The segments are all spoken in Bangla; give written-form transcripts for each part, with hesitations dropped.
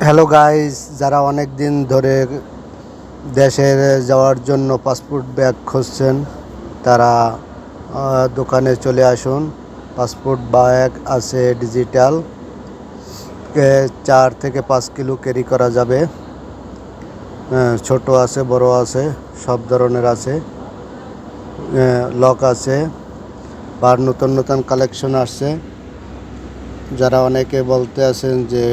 হ্যালো গাইস, যারা অনেক দিন ধরে দেশে যাওয়ার জন্য পাসপোর্ট ব্যাগ খুঁজছেন তারা দোকানে চলে আসুন। পাসপোর্ট ব্যাগ আছে ডিজিটাল, 4 থেকে 5 কিলো ক্যারি করা যাবে। ছোট আছে, বড় আছে, সব ধরনের আছে। লক আছে, আর নতুন নতুন কালেকশন আসছে। যারা অনেকে বলতে আছেন যে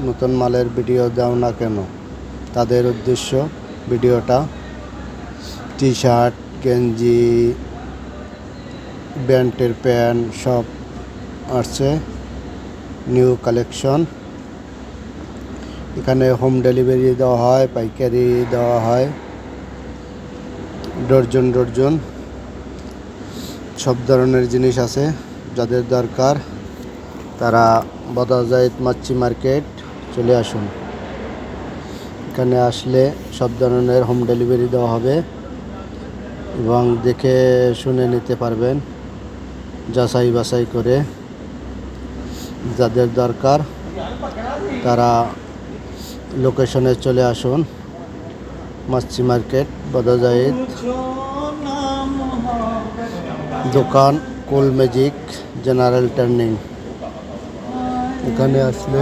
নতুন মালের ভিডিও দাও না কেন, তাদের উদ্দেশ্য ভিডিওটা। টি শার্ট, গেঞ্জি, ব্যান্ডের প্যান্ট সব আসছে, নিউ কালেকশন। এখানে হোম ডেলিভারি দেওয়া হয়, পাইকারি দেওয়া হয়, ডর্জন ডর্জন সব ধরনের জিনিস আছে। যাদের দরকার তারা বদাজাইদ মাচ্ছি মার্কেট চলে আসুন। এখানে আসলে সব ধরনের হোম ডেলিভারি দেওয়া হবে এবং দেখে শুনে নিতে পারবেন, যাচাই বাছাই করে। যাদের দরকার তারা লোকেশনে চলে আসুন, মাচ্ছি মার্কেট, বদাজাইদ। দোকান কুল ম্যাজিক, জেনারেল টার্নিং। এখানে আসলে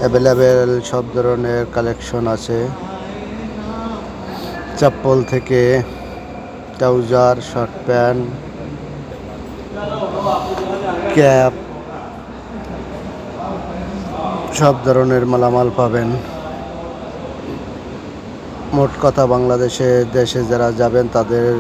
অ্যাভেলেবেল সব ধরনের কালেকশন আছে, চপ্পল থেকে ট্রাউজার, শর্ট প্যান্ট, ক্যাপ, সব ধরনের মালামাল পাবেন। মোট কথা, দেশে যারা যাবেন তাদের